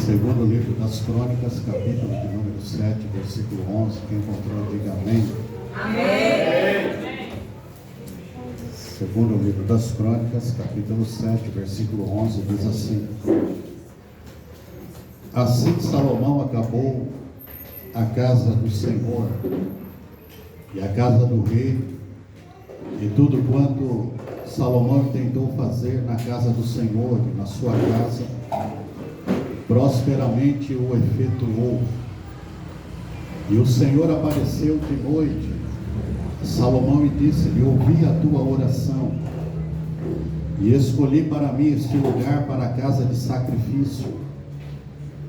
Segundo livro das Crônicas, capítulo de número 7, versículo 11. Quem encontrou, diga amém. Amém. Segundo livro das Crônicas, capítulo 7, versículo 11, diz assim: Assim Salomão acabou a casa do Senhor e a casa do rei, e tudo quanto Salomão tentou fazer na casa do Senhor e na sua casa, prosperamente o efetuou. E o Senhor apareceu de noite a Salomão e disse-lhe: ouvi a tua oração e escolhi para mim este lugar para a casa de sacrifício.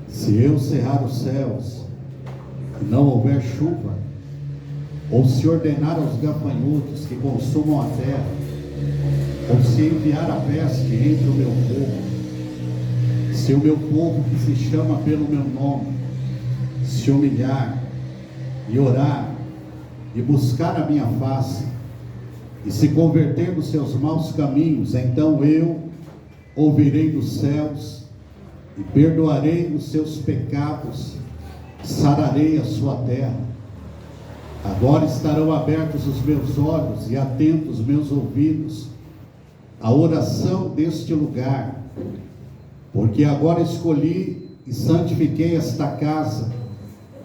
Se eu cerrar os céus e não houver chuva, ou se ordenar aos gafanhotos que consumam a terra, ou se enviar a peste entre o meu povo, se o meu povo que se chama pelo meu nome se humilhar e orar e buscar a minha face e se converter dos seus maus caminhos, então eu ouvirei dos céus e perdoarei os seus pecados, sararei a sua terra. Agora estarão abertos os meus olhos e atentos meus ouvidos à oração deste lugar, porque agora escolhi e santifiquei esta casa,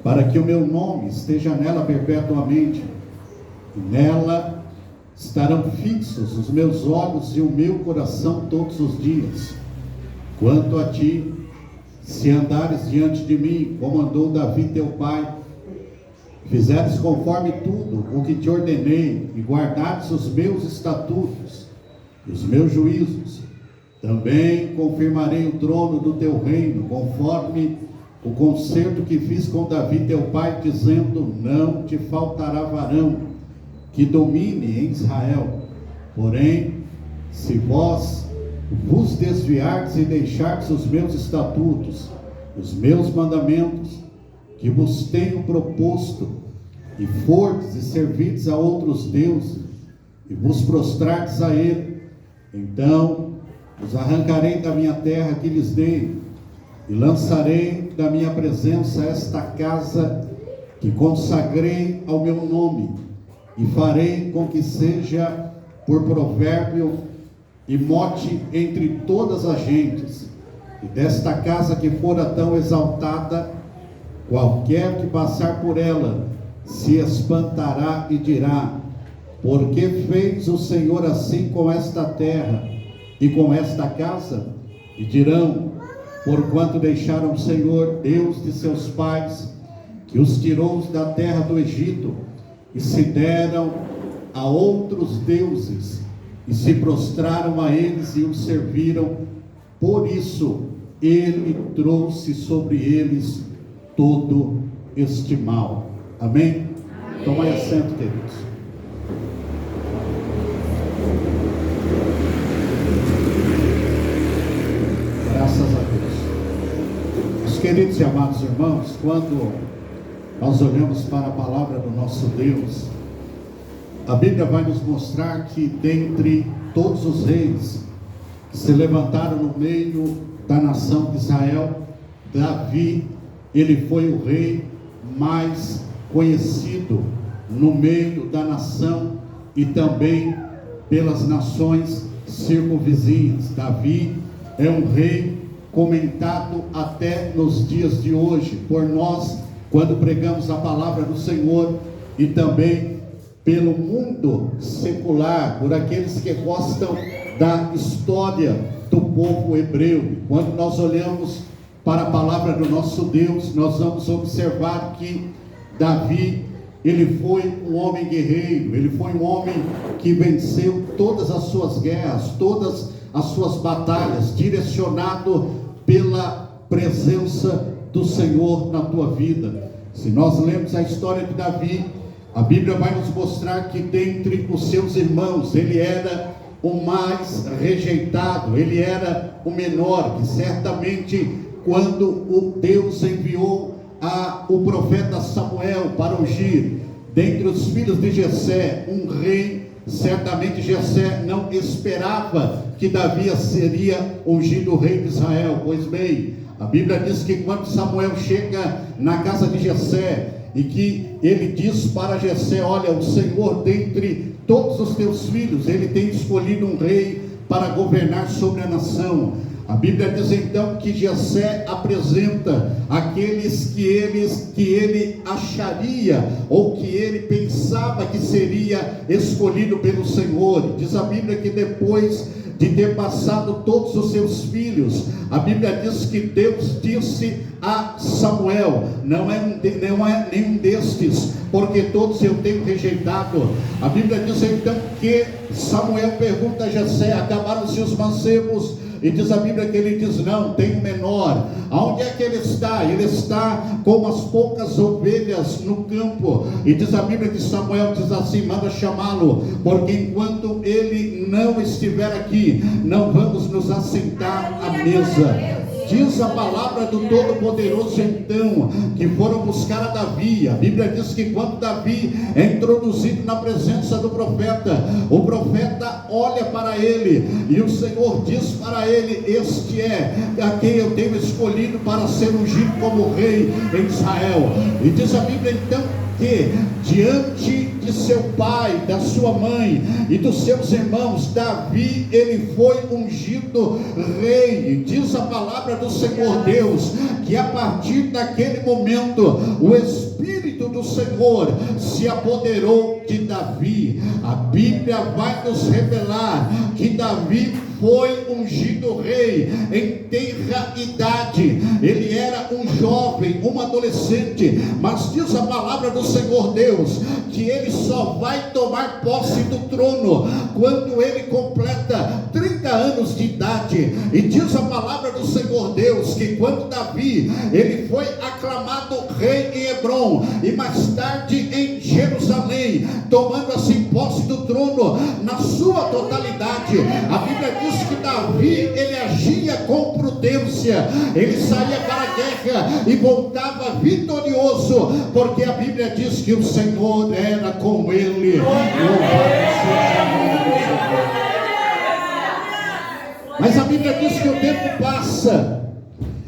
para que o meu nome esteja nela perpetuamente, e nela estarão fixos os meus olhos e o meu coração todos os dias. Quanto a ti, se andares diante de mim, como andou Davi teu pai, fizeres conforme tudo o que te ordenei, e guardares os meus estatutos e os meus juízos, também confirmarei o trono do teu reino, conforme o concerto que fiz com Davi teu pai, dizendo: não te faltará varão que domine em Israel. Porém, se vós vos desviardes e deixardes os meus estatutos, os meus mandamentos, que vos tenho proposto, e fordes e servirdes a outros deuses, e vos prostrardes a ele, então os arrancarei da minha terra que lhes dei, e lançarei da minha presença esta casa que consagrei ao meu nome, e farei com que seja por provérbio e mote entre todas as gentes. E desta casa que fora tão exaltada, qualquer que passar por ela se espantará e dirá: por que fez o Senhor assim com esta terra e com esta casa? E dirão: porquanto deixaram o Senhor, Deus de seus pais, que os tirou da terra do Egito, e se deram a outros deuses, e se prostraram a eles e os serviram. Por isso ele trouxe sobre eles todo este mal. Amém? Tomai assento, queridos. Graças a Deus. Meus queridos e amados irmãos, quando nós olhamos para a palavra do nosso Deus, a Bíblia vai nos mostrar que dentre todos os reis que se levantaram no meio da nação de Israel, Davi, ele foi o rei mais conhecido no meio da nação e também pelas nações circunvizinhas. Davi é um rei comentado até nos dias de hoje por nós, quando pregamos a palavra do Senhor, e também pelo mundo secular, por aqueles que gostam da história do povo hebreu. Quando nós olhamos para a palavra do nosso Deus, nós vamos observar que Davi, ele foi um homem guerreiro, ele foi um homem que venceu todas as suas guerras, todas as suas batalhas, direcionado pela presença do Senhor na tua vida. Se nós lemos a história de Davi, a Bíblia vai nos mostrar que dentre os seus irmãos, ele era o mais rejeitado, ele era o menor, que certamente quando o Deus enviou o profeta Samuel para ungir dentre os filhos de Jessé um rei, certamente Jessé não esperava que Davi seria ungido rei de Israel. Pois bem, A Bíblia diz que quando Samuel chega na casa de Jessé, e que ele diz para Jessé: olha, o Senhor dentre todos os teus filhos, ele tem escolhido um rei para governar sobre a nação. A Bíblia diz então que Jessé apresenta aqueles que ele acharia, ou que ele pensava que seria escolhido pelo Senhor. Diz a Bíblia que depois de ter passado todos os seus filhos, a Bíblia diz que Deus disse a Samuel: não é nenhum destes, porque todos eu tenho rejeitado. A Bíblia diz então que Samuel pergunta a Jessé: acabaram-se os mancebos? E diz a Bíblia que ele diz: não, tem um menor. Aonde é que ele está? Ele está com umas poucas ovelhas no campo. E diz a Bíblia que Samuel diz assim: manda chamá-lo, porque enquanto ele não estiver aqui, não vamos nos assentar à mesa. Diz a palavra do Todo-Poderoso então, que foram buscar a Davi. A Bíblia diz que quando Davi é introduzido na presença do profeta, o profeta olha para ele, e o Senhor diz para ele: este é a quem eu tenho escolhido para ser ungido como rei em Israel. E diz a Bíblia então que diante de seu pai, da sua mãe e dos seus irmãos, Davi, ele foi ungido rei. Diz a palavra do Senhor Deus que a partir daquele momento o Espírito do Senhor se apoderou de Davi. A Bíblia vai nos revelar que Davi foi ungido rei em tenra idade. Ele era um jovem, um adolescente, mas diz a palavra do Senhor Deus que ele só vai tomar posse do trono quando ele completa 30 anos de idade. E diz a palavra do Senhor Deus que quando Davi, ele foi aclamado rei em Hebrom, e mais tarde em Jerusalém, tomando assim posse do trono na sua totalidade, a Bíblia diz que Davi, ele agia com prudência, ele saía para a guerra e voltava vitorioso, porque a Bíblia diz que o Senhor era com ele. Mas a Bíblia diz que o tempo passa,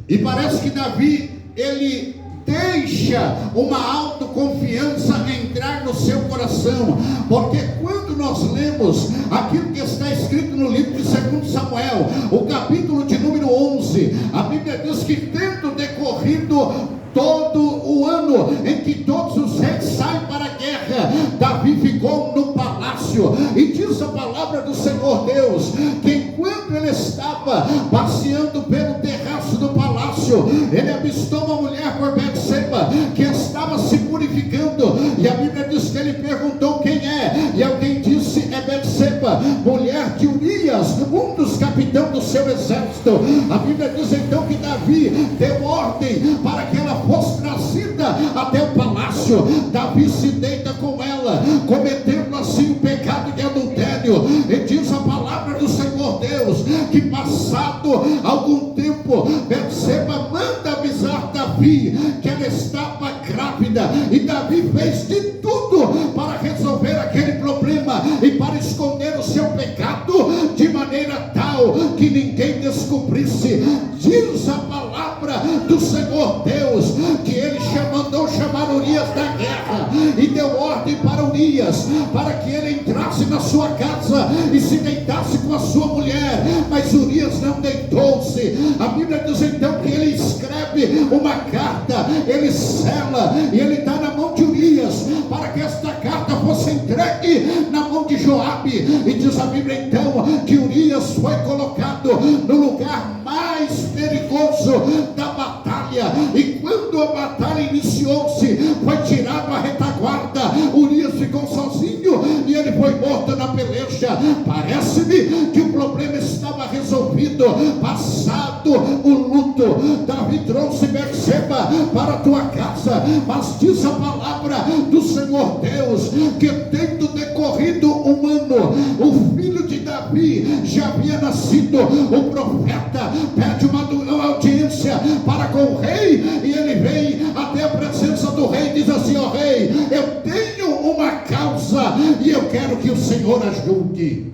e parece que Davi, ele deixa uma autoconfiança entrar no seu coração, porque quando nós lemos aquilo que está escrito no livro de 2 Samuel, o capítulo de número 11, a Bíblia diz que tendo decorrido todo o ano em que todos os reis saem para a guerra, Davi ficou no palácio. E diz a palavra do Senhor Deus que enquanto ele estava passeando pelo terraço do palácio, ele avistou uma mulher por Betseba que estava se purificando, e a Bíblia diz que ele perguntou quem é, e alguém disse: é Betseba, mulher de Urias, um dos capitães do seu exército. A Bíblia diz então que Davi deu ordem para que ela fosse trazida até o palácio. Davi se deita com ela, cometendo assim o pecado de adultério. E diz a palavra do Senhor Deus que passado algum tempo, Betseba manda avisar Davi que ela estava grávida, e Davi fez de tudo para resolver aquele problema e para esconder o seu pecado de maneira tal que ninguém descobrisse. Diz a palavra do Senhor Deus que ele mandou chamar Urias da guerra e deu ordem para Urias para que ele entrasse na sua casa e se deitasse com a sua mulher, mas Urias não deitou-se. A Bíblia diz então que ele escreve uma carta, ele sela e ele dá na mão de Urias para que esta carta fosse entregue na mão de Joabe. E diz a Bíblia então que Urias foi colocado no lugar mais perigoso da batalha, e quando a batalha iniciou-se, foi tirado a retaguarda, Urias ficou sozinho e ele foi morto na peleja. Parece-me que o problema estava resolvido. Passado o luto, Davi trouxe Betseba para a tua casa, mas diz a palavra do Senhor Deus que tendo decorrido um ano, o filho de Davi já havia nascido. O profeta pede uma audiência para com o rei, e ele vem até a presença do rei e diz assim: ó rei, eu tenho uma causa e eu quero que o Senhor a julgue.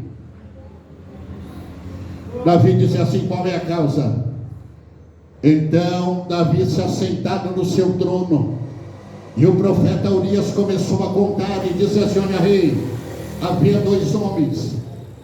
Davi disse assim: qual é a causa? Então Davi se assentado no seu trono, e o profeta Urias começou a contar e disse assim: olha, rei, havia 2 homens,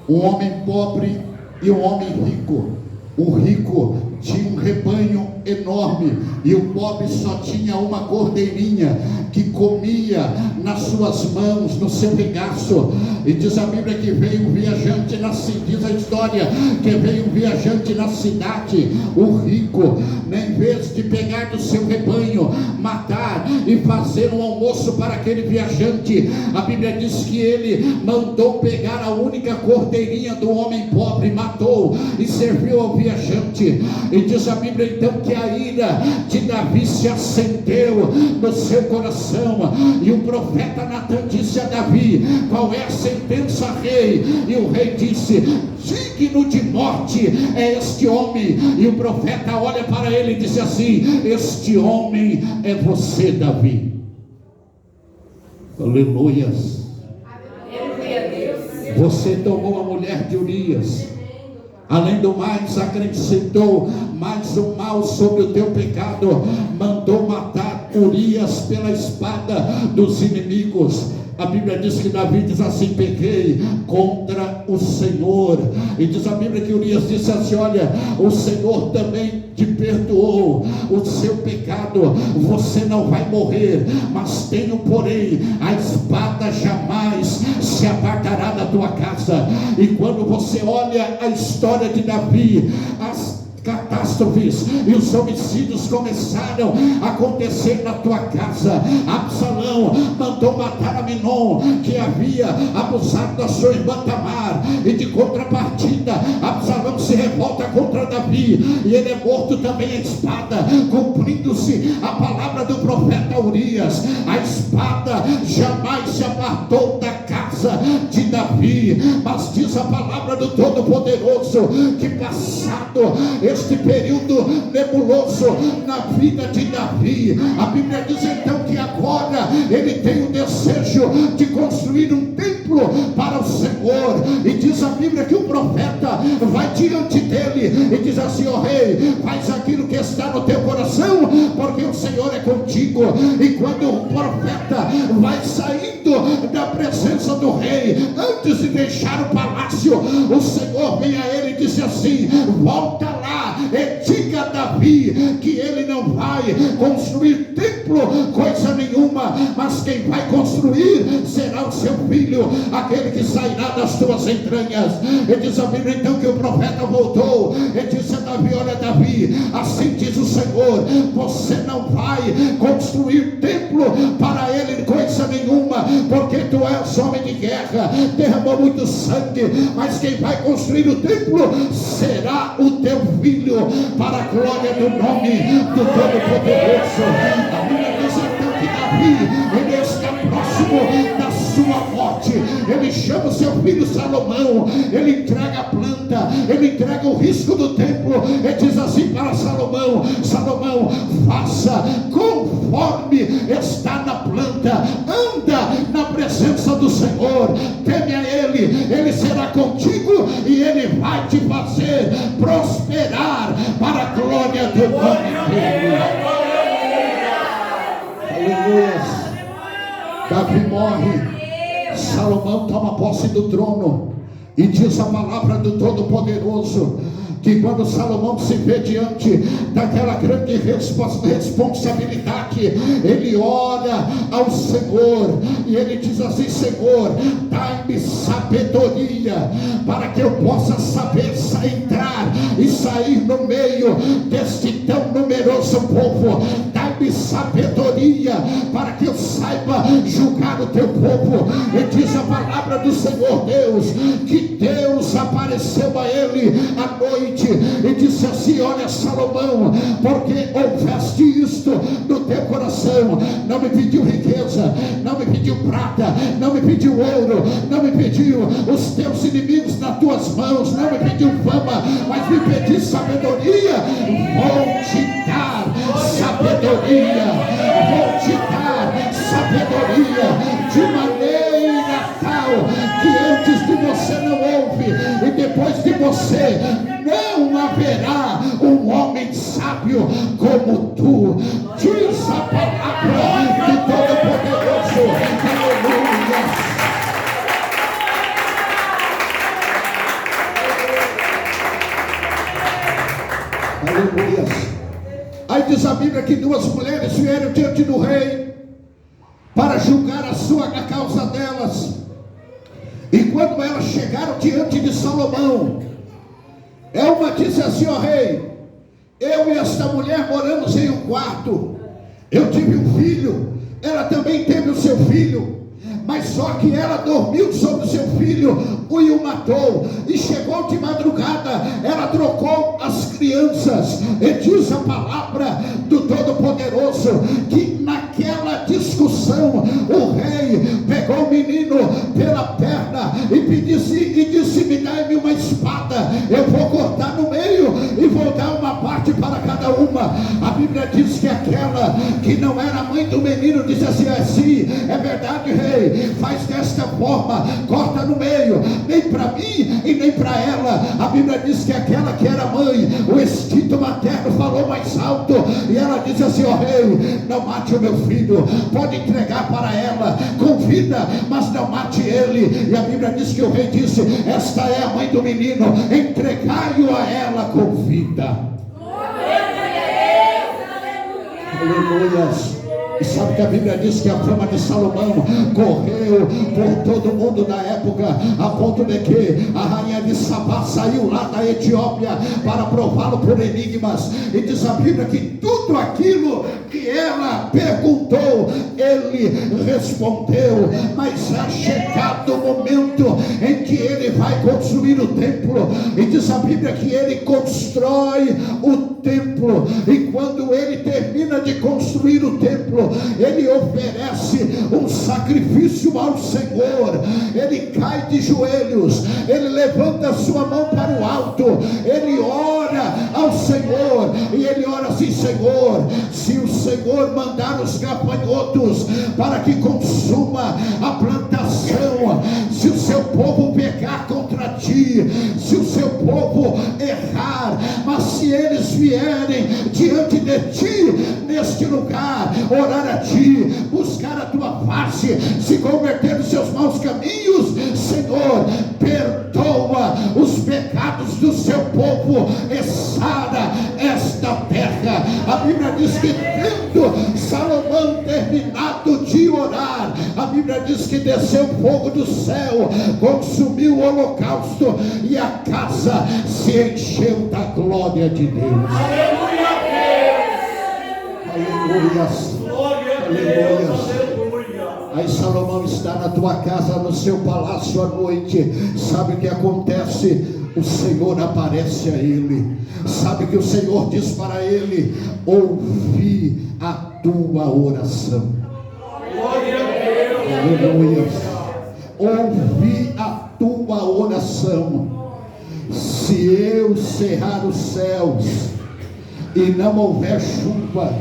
um homem pobre e um homem rico. O rico tinha um rebanho enorme, e o pobre só tinha uma cordeirinha que comia nas suas mãos, no seu regaço. E diz a Bíblia que veio um viajante diz a história, que veio um viajante na cidade. O rico, em vez de pegar do seu rebanho, matar e fazer um almoço para aquele viajante, a Bíblia diz que ele mandou pegar a única cordeirinha do homem pobre, matou e serviu ao viajante. E diz a Bíblia então que a ira de Davi se acendeu no seu coração, e o profeta Natan disse a Davi: qual é a sentença, rei? E o rei disse: digno de morte é este homem. E o profeta olha para ele e disse assim: este homem é você, Davi. Aleluias. Você tomou a mulher de Urias, além do mais acrescentou mais um mal sobre o teu pecado, mandou matar Urias pela espada dos inimigos. A Bíblia diz que Davi diz assim: pequei contra o Senhor. E diz a Bíblia que Urias disse assim: olha, o Senhor também te perdoou o seu pecado, você não vai morrer, mas tenho porém, a espada jamais se apartará da tua casa. E quando você olha a história de Davi, as catástrofes e os homicídios começaram a acontecer na tua casa. Absalão mandou matar Aminon, que havia abusado da sua irmã Tamar, e de contrapartida Absalão se revolta contra Davi, e ele é morto também à espada, cumprindo-se a palavra do profeta Urias. A espada jamais se apartou da casa de Davi, mas diz a palavra do Todo-Poderoso que, passado este período nebuloso na vida de Davi, a Bíblia diz então que agora ele tem o desejo de construir um templo para o Senhor. E diz a Bíblia que o profeta vai diante dele e diz assim: ó rei, faz aquilo que está no teu coração, porque o Senhor é contigo. E quando o profeta vai saindo da presença do rei, antes de deixar o palácio, o Senhor vem a ele e disse assim: volta lá e diga a Davi que ele não vai construir templo, coisa nenhuma, mas quem vai construir será o seu filho, aquele que sairá das tuas entranhas. E diz a Bíblia então que o profeta voltou e disse a Davi: olha, Davi, assim diz o Senhor, você não vai construir templo para ele, coisa nenhuma, porque tu és homem de guerra, derramou muito sangue, mas quem vai construir o templo será o teu filho, para a glória do nome do Todo-Poderoso. A Bíblia diz então que Davi, ele está próximo da sua morte. Ele chama o seu filho Salomão, ele entrega a planta, ele entrega o risco do templo, e diz assim para Salomão: Salomão, faça conforme está na planta, anda na presença do Senhor, teme a ele, ele será contigo e ele vai te fazer prosperar para a glória do nome dele. Aleluia. Davi morre, Salomão toma posse do trono, e diz a palavra do Todo-Poderoso que quando Salomão se vê diante daquela grande responsabilidade, ele ora ao Senhor e ele diz assim: Senhor, dai-me sabedoria para que eu possa saber entrar e sair no meio deste tão numeroso povo. Dai-me sabedoria para que eu saiba julgar o teu povo. E diz a palavra do Senhor Deus que Deus apareceu a ele à noite e disse assim: olha, Salomão, porque houveste isto no teu coração, não me pediu riqueza, não me pediu prata, não me pediu ouro, não me pediu os teus inimigos nas tuas mãos, não me pediu fama, mas me pediu sabedoria. Vou te dar sabedoria, vou te dar sabedoria, de maneira tal que antes de você não houve e depois de você não haverá um homem sábio sábio como tu. Diz a palavra do Todo-Poderoso. Aleluia. Aleluia. Aí diz a Bíblia que duas mulheres vieram diante do rei para julgar a causa delas. E quando elas chegaram diante de Salomão, uma disse assim: ó rei, eu e esta mulher moramos em um quarto. Eu tive um filho, ela também teve o seu filho, mas só que ela dormiu sobre o seu filho e o matou. E chegou de madrugada, ela trocou as crianças. E diz a palavra do Todo-Poderoso que naquela discussão o rei pegou o menino pela perna e disse: me dá-me uma espada, eu vou cortar no meio e vou dar uma parte para cada uma. A Bíblia diz que aquela que não era mãe do menino disse assim: assim, é verdade, rei, faz desta forma, corta no meio, nem para mim e nem para ela. A Bíblia diz que aquela que era mãe, o instinto materno falou mais alto, e ela disse assim: ó rei, não mate o meu filho, pode entregar para ela com vida, mas não mate ele. E a Bíblia diz que o rei disse: esta é a mãe do menino, entregai-o a ela com vida. Aleluia. E sabe que a Bíblia diz que a fama de Salomão correu por todo mundo da época, a ponto de que a rainha de Sabá saiu lá da Etiópia para prová-lo por enigmas. E diz a Bíblia que tudo aquilo que ela perguntou, ele respondeu. Mas é chegado o momento em que ele vai construir o templo, e diz a Bíblia que ele constrói o templo, e quando ele termina de construir o templo, ele oferece um sacrifício ao Senhor. Ele cai de joelhos, ele levanta a sua mão para o alto, ele ora ao Senhor, e ele ora assim: Senhor, se o Senhor mandar os gafanhotos para que consuma a plantação, se o seu povo pecar contra ti, se o seu povo errar, mas se eles vierem diante de ti neste lugar, orar a ti, buscar a tua face, se converter nos seus maus caminhos, Senhor, perdoa os pecados do seu povo e sara esta terra. A Bíblia diz que tendo Salomão terminado de orar, a Bíblia diz que desceu fogo do céu, consumiu o holocausto, e a casa se encheu da glória de Deus. Aleluia, Deus. Aleluia. Aí Salomão está na tua casa, no seu palácio à noite. Sabe o que acontece? O Senhor aparece a ele. Sabe que o Senhor diz para ele: ouvi a tua oração. Aleluia. Ouvi a tua oração. Se eu cerrar os céus e não houver chuva,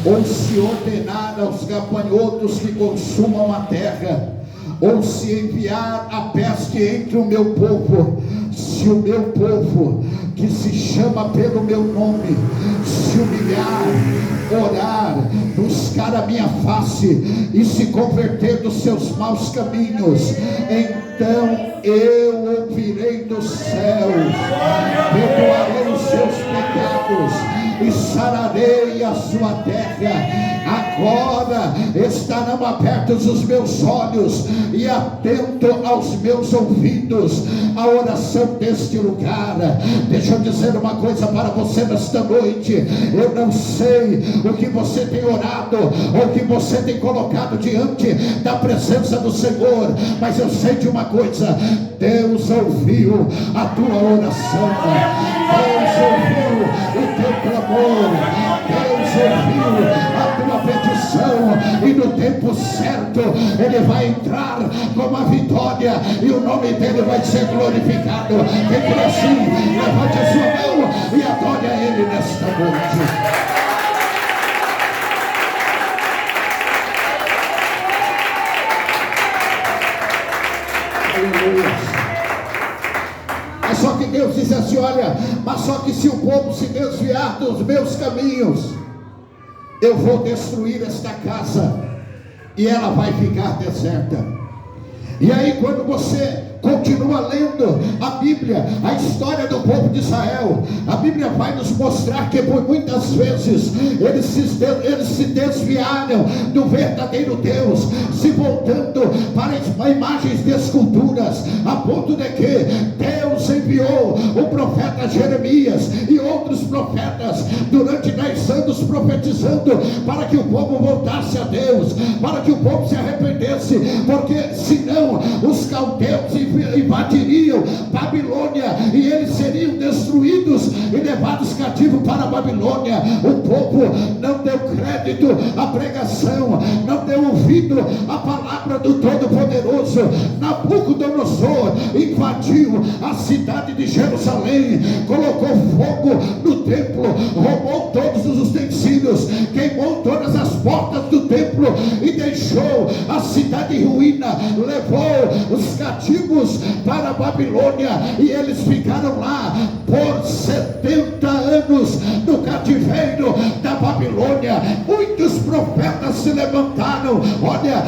ou se ordenar aos gafanhotos que consumam a terra, ou se enviar a peste entre o meu povo, se o meu povo, que se chama pelo meu nome, se humilhar, orar, buscar a minha face e se converter dos seus maus caminhos, então eu ouvirei dos céus, perdoarei os seus pecados e sararei a sua terra. Agora estarão abertos os meus olhos e atento aos meus ouvidos a oração deste lugar. Deixa eu dizer uma coisa para você nesta noite. Eu não sei o que você tem orado ou o que você tem colocado diante da presença do Senhor, mas eu sei de uma coisa: Deus ouviu a tua oração, Deus ouviu o teu clamor, Deus ouviu a tua petição, e no tempo certo Ele vai entrar com a vitória e o nome dele vai ser glorificado. Quem crê assim, levante a sua mão e adore a Ele nesta noite. Aleluia. Mas só que Deus diz assim: olha, mas só que se o povo se desviar dos meus caminhos, eu vou destruir esta casa e ela vai ficar deserta. E aí, quando você continua lendo a Bíblia, a história do povo de Israel, a Bíblia vai nos mostrar que por muitas vezes eles se desviaram do verdadeiro Deus, se voltando para imagens de esculturas, a ponto de que Deus enviou o profeta Jeremias e outros profetas durante 10 anos profetizando para que o povo voltasse a Deus, para que o povo se arrependesse, porque senão os caldeus invadiriam Babilônia e eles seriam destruídos e levados cativos para a Babilônia. O povo não deu crédito à pregação, não deu ouvido à palavra do Todo-Poderoso. Nabucodonosor invadiu a cidade de Jerusalém, colocou fogo no templo, roubou todos os utensílios, queimou todas as portas do templo e deixou a cidade em ruína, levou os cativos para a Babilônia e eles ficaram lá por 70 anos no cativeiro da Babilônia. Muitos profetas se levantaram, olha,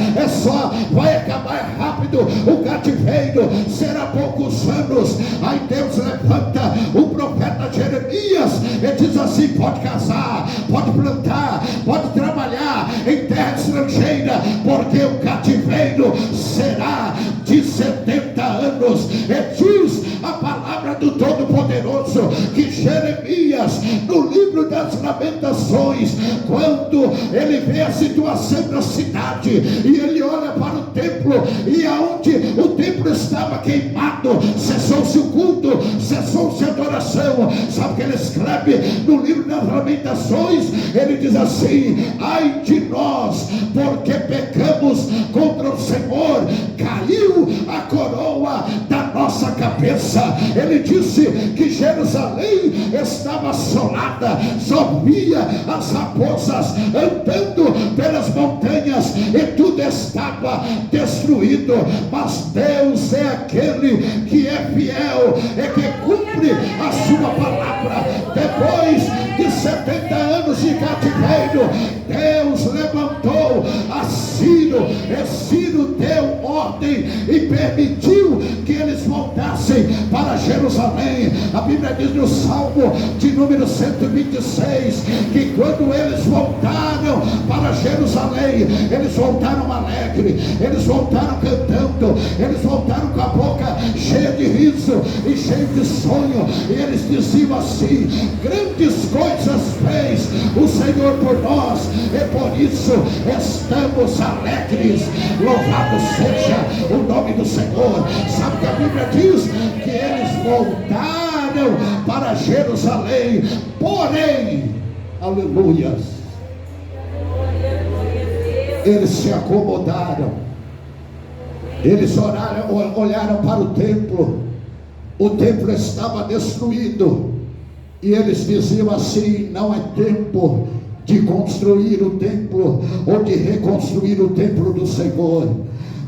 vai acabar rápido o cativeiro, será poucos anos. Aí Deus levanta o profeta Jeremias e diz assim: pode casar, pode plantar, pode trabalhar em terra estrangeira, porque o cativeiro será de 70 anos. E diz a palavra do Todo-Poderoso que Jeremias, no livro das Lamentações, quando ele vê a situação da cidade e ele olha para o templo, e aonde o templo estava queimado, cessou-se o culto, cessou-se a adoração, sabe o que ele escreve no livro das Lamentações? Ele diz assim: ai de nós, porque pecamos contra o Senhor, caiu a coroa da nossa cabeça. Ele disse que Jerusalém estava assolada, só via as raposas andando pelas montanhas e tudo estava destruído. Mas Deus é aquele que é fiel e que cumpre a sua palavra. Depois de 70 anos de cativeiro, Deus levantou a Ciro, e Ciro deu ordem e permitiu que eles voltassem para Jerusalém. A Bíblia diz no Salmo de número 126 que quando eles voltaram para Jerusalém, eles voltaram alegre, eles voltaram cantando, eles voltaram com a boca cheia de riso e cheia de sonho, e eles diziam assim: grandes coisas fez o Senhor por nós e por isso estamos alegres. Louvado seja o nome do Senhor. Sabe que a Bíblia diz que eles voltaram para Jerusalém, porém, aleluias, eles se acomodaram, eles olharam para o templo estava destruído, e eles diziam assim: não é tempo de construir o templo ou de reconstruir o templo do Senhor.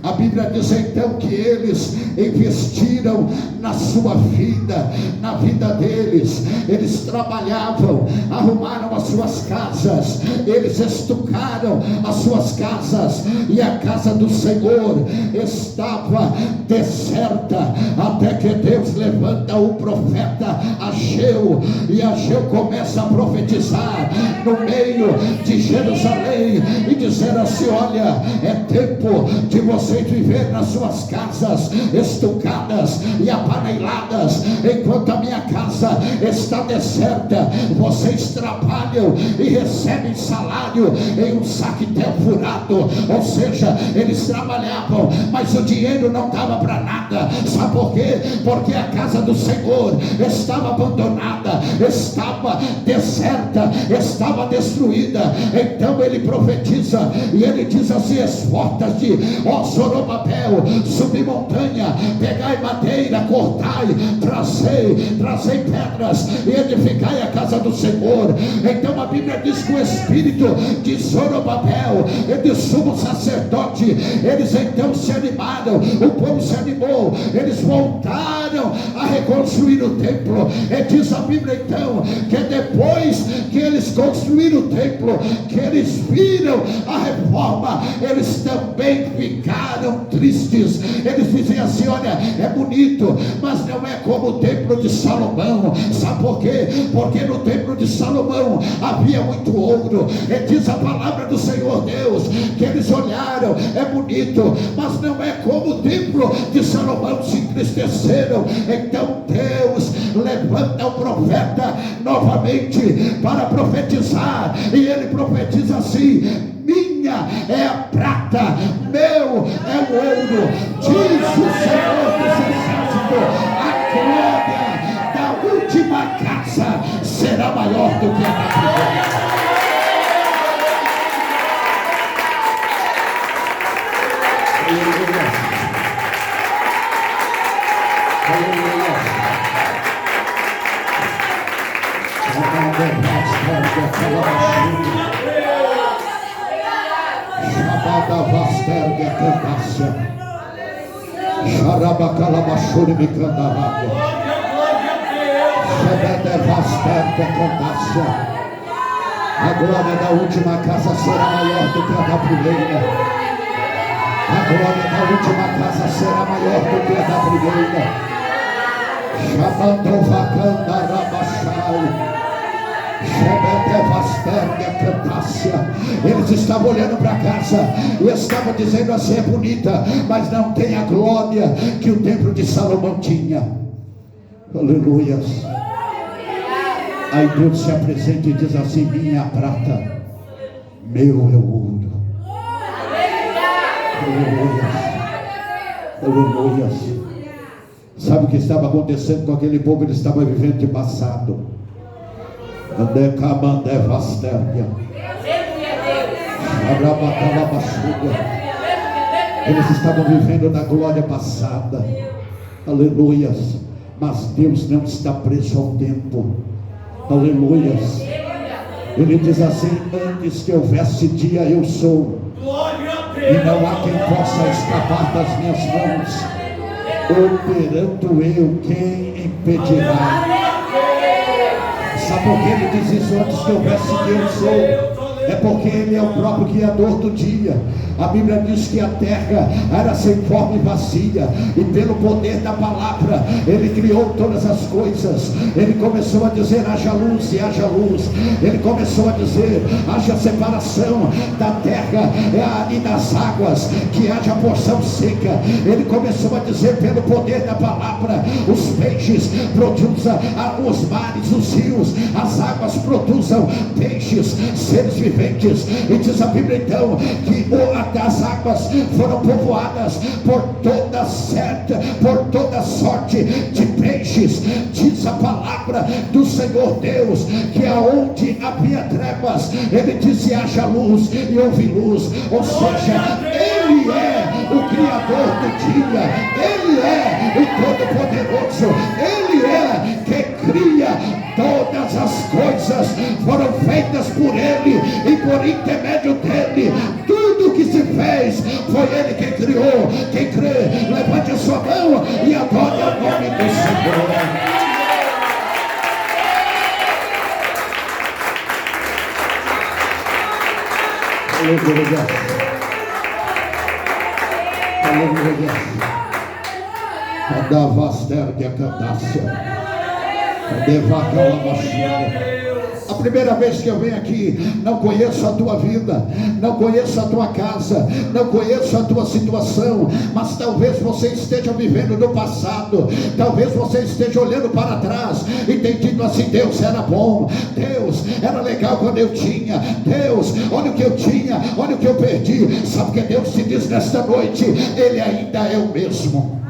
A Bíblia diz então que eles investiram na sua vida, na vida deles. Eles trabalhavam, arrumaram as suas casas, eles estucaram as suas casas, e a casa do Senhor estava deserta, até que Deus levanta o profeta Ageu, e Ageu começa a profetizar no meio de Jerusalém e dizer assim: olha, é tempo de vocês viver nas suas casas estucadas e apaneladas, enquanto a minha casa está deserta. Vocês trabalham e recebem salário em um saquetel furado. Ou seja, eles trabalhavam, mas o dinheiro não dava para nada. Sabe por quê? Porque a casa do Senhor estava abandonada, estava deserta, estava destruída. Então ele profetiza e ele diz assim: esforça-te, ó Zorobabel, subi montanha, pegai madeira, cortai, trazei pedras e edificai a casa do Senhor. Então a Bíblia diz que o espírito de Zorobabel e de sumo sacerdote, eles então se animaram, o povo se animou, eles voltaram ajudaram a reconstruir o templo. E diz a Bíblia então que depois que eles construíram o templo, que eles viram a reforma, eles também ficaram tristes. Eles diziam assim: olha, é bonito, mas não é como o templo de Salomão. Sabe por quê? Porque no templo de Salomão havia muito ouro. E diz a palavra do Senhor Deus que eles olharam, é bonito, mas não é como o templo de Salomão. Se entristeceram. Então Deus levanta o profeta novamente para profetizar, e ele profetiza assim: minha é a prata, meu é o ouro, diz o Senhor dos Exércitos, a glória da última casa será maior do que a da primeira. A glória da última casa será maior do que a da primeira. A glória da última casa será maior do que a da primeira. Eles estavam olhando para casa e estavam dizendo assim: é bonita, mas não tem a glória que o templo de Salomão tinha. Aleluia. Aí Deus se apresenta e diz assim: minha é a prata, meu é o ouro. Aleluia. Aleluia. Sabe o que estava acontecendo com aquele povo? Ele estava vivendo de passado. Eles estavam vivendo na glória passada. Aleluia. Mas Deus não está preso ao tempo. Aleluia. Ele diz assim: antes que houvesse dia eu sou, e não há quem possa escapar das minhas mãos. Operando eu, quem impedirá? Sabe por que ele diz isso? Antes que houvesse dia eu sou. É porque ele é o próprio Criador do dia. A Bíblia diz que a terra era sem forma e vazia, e pelo poder da palavra ele criou todas as coisas. Ele começou a dizer: haja luz, e haja luz. Ele começou a dizer: haja separação da terra e das águas, que haja porção seca. Ele começou a dizer, pelo poder da palavra: os peixes produzam, os mares, os rios, as águas produzam peixes, seres viventes. E diz a Bíblia então que as águas foram povoadas por toda sorte de peixes. Diz a palavra do Senhor Deus que aonde havia trevas, ele disse: haja luz, e houve luz. Ou seja, ele é o Criador do dia, ele é o Todo-Poderoso, ele é que cria todas as coisas. Foram feitas por ele e por intermédio dele. Tudo que se fez foi ele quem criou. Quem crê, levante a sua mão e adore o nome do Senhor. Aleluia. Aleluia. Adavastergue a candácia. A primeira vez que eu venho aqui, não conheço a tua vida, não conheço a tua casa, não conheço a tua situação, mas talvez você esteja vivendo no passado, talvez você esteja olhando para trás e tem dito assim: Deus era bom, Deus era legal quando eu tinha, Deus, olha o que eu tinha, olha o que eu perdi. Sabe o que Deus te diz nesta noite? Ele ainda é o mesmo.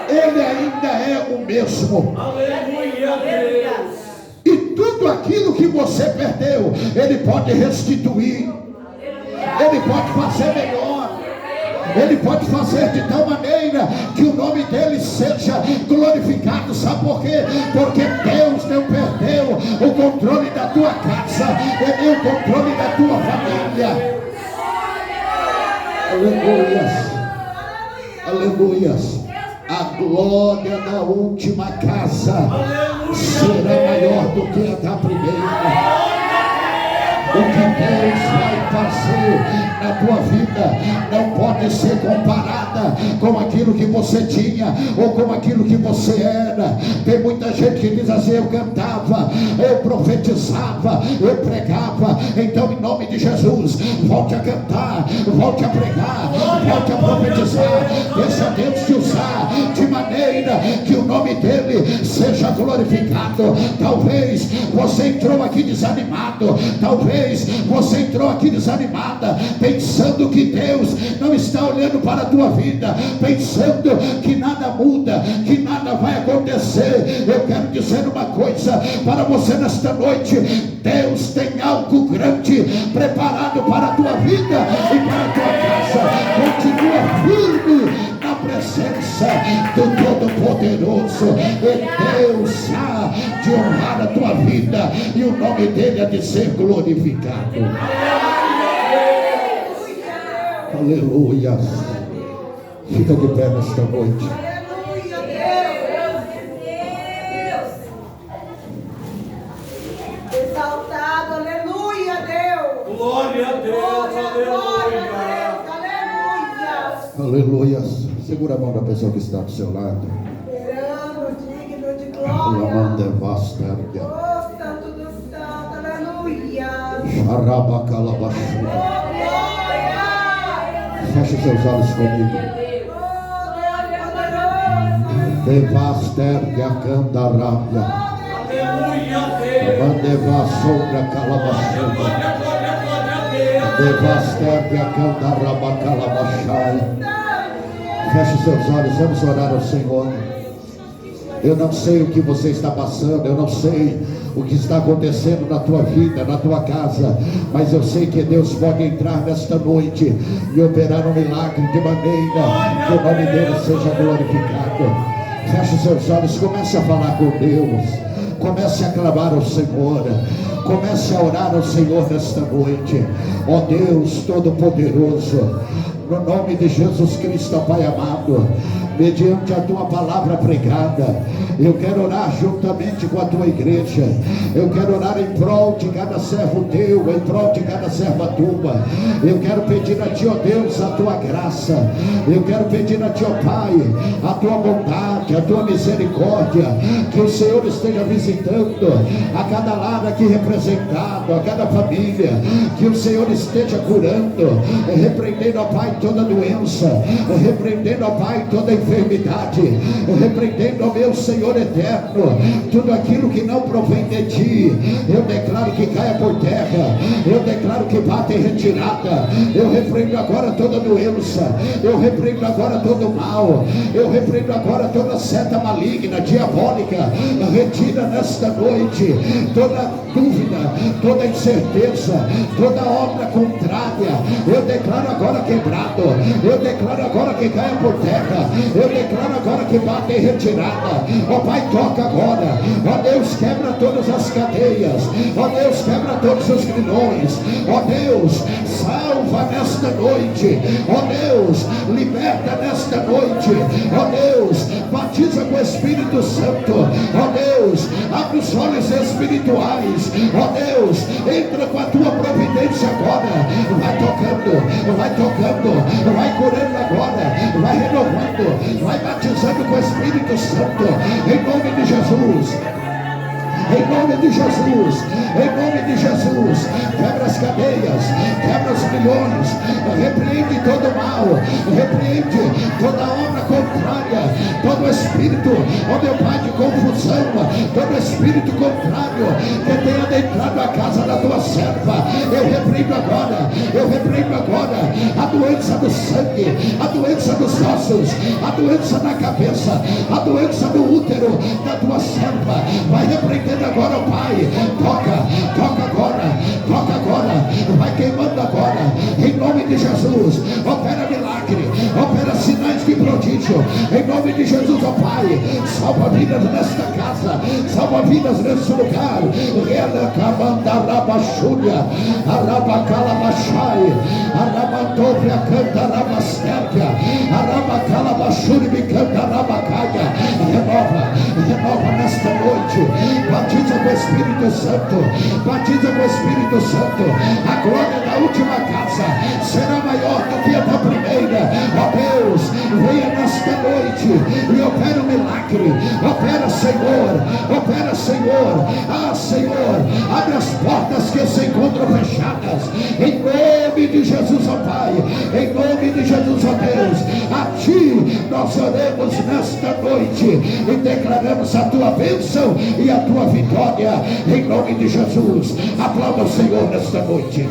Ele ainda é o mesmo. Aleluia, Deus. E tudo aquilo que você perdeu, ele pode restituir. Ele pode fazer melhor. Ele pode fazer de tal maneira que o nome dele seja glorificado. Sabe por quê? Porque Deus não perdeu o controle da tua casa, ele o controle da tua família. Aleluia. Aleluias. A glória da última casa será maior do que a da primeira. O que Deus vai fazer na tua vida não pode ser comparada com aquilo que você tinha ou com aquilo que você era. Tem muita gente que diz assim: eu cantava, eu profetizava, eu pregava. Então, em nome de Jesus, volte a cantar, volte a pregar, volte a profetizar. Deixa Deus te usar de maneira que o nome dele seja glorificado. Talvez você entrou aqui desanimado, talvez você entrou aqui desanimada, pensando que Deus não está olhando para a tua vida, pensando que nada muda, que nada vai acontecer. Eu quero dizer uma coisa para você nesta noite: Deus tem algo grande preparado para a tua vida e para a tua casa. Continua firme na presença do Todo-Poderoso, e Deus há de honrar a tua vida e o nome dele há de ser glorificado. Aleluia. Fica de pé nesta noite. Exaltado, aleluia, Deus. Glória a Deus, aleluia. Aleluia. Segura a mão da pessoa que está do seu lado. Esperando, digno de glória. Oh, Santo do Santo, aleluia. Feche seus olhos comigo. Devaster que a candarábia. Mandeva sombra calabachada. Devaster que a candaraba calabachai. Feche seus olhos, vamos orar ao Senhor. Eu não sei o que você está passando, eu não sei o que está acontecendo na tua vida, na tua casa, mas eu sei que Deus pode entrar nesta noite e operar um milagre de maneira que o nome dele seja glorificado. Feche seus olhos, comece a falar com Deus, comece a clamar ao Senhor, comece a orar ao Senhor nesta noite. Ó Deus Todo-Poderoso, no nome de Jesus Cristo, Pai amado, mediante a tua palavra pregada, eu quero orar juntamente com a tua igreja. Eu quero orar em prol de cada servo teu, em prol de cada serva tua. Eu quero pedir a ti, ó Deus, a tua graça. Eu quero pedir a ti, ó Pai, a tua bondade, a tua misericórdia, que o Senhor esteja visitando a cada lar aqui representado, a cada família, que o Senhor esteja curando, repreendendo, ó Pai, toda doença, repreendendo, ó Pai, toda enfermidade, repreendendo, ó meu Senhor eterno, tudo aquilo que não provém de ti. Eu declaro que caia por terra, eu declaro que bata em retirada. Eu repreendo agora toda doença, eu repreendo agora todo mal, eu repreendo agora toda seta maligna, diabólica. Retira nesta noite toda dúvida, toda incerteza, toda obra contrária. Eu declaro agora quebrado, eu declaro agora que caia por terra, eu declaro agora que bate em retirada. Ó Pai, toca agora, ó Deus, quebra todas as cadeias, ó Deus, quebra todos os grilhões, ó Deus, salva nesta noite, ó Deus, liberta nesta noite, ó Deus, batiza com o Espírito Santo, ó Deus, abre os olhos espirituais, ó Deus, entra com a tua providência agora, vai tocando, vai curando agora, vai renovando, vai batizando com o Espírito Santo, em nome de Jesus. Em nome de Jesus, em nome de Jesus, quebra as cadeias, quebra os grilhões, repreende todo mal, repreende toda obra contrária, todo espírito, ó meu Pai, de confusão, todo espírito contrário que tenha adentrado a casa da tua serva. Eu repreendo agora a doença do sangue, a doença dos ossos, a doença da cabeça, a doença do útero da tua serva. Vai repreendendo agora, ó Pai, toca agora, vai queimando agora, em nome de Jesus. Opera milagre, opera sinais de prodígio, em nome de Jesus, ó Pai. Salva vidas nesta casa, salva vidas neste lugar. aleluia. Arabacalabachai, Arabadobria canta Rabastérquia, Arabacalabachuri me canta Rabacaia. Renova nesta noite, batiza com o Espírito Santo, batiza com o Espírito Santo. A glória da última casa será maior do que a da primeira. Ó Deus, venha nesta noite e opera um milagre. Opera, Senhor. Ah, Senhor, abre as portas que se encontram fechadas, em nome de Jesus, ó Pai, em nome de Jesus, ó Deus. A Ti nós oremos nesta noite e declaramos a Tua bênção e a Tua vitória, em nome de Jesus. Aplauda o Senhor nesta noite.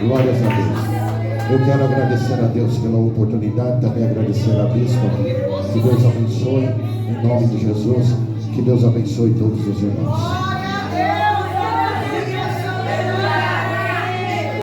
Glórias a Deus. Eu quero agradecer a Deus pela oportunidade, também agradecer a Bispa. Que Deus abençoe, em nome de Jesus. Que Deus abençoe todos os irmãos.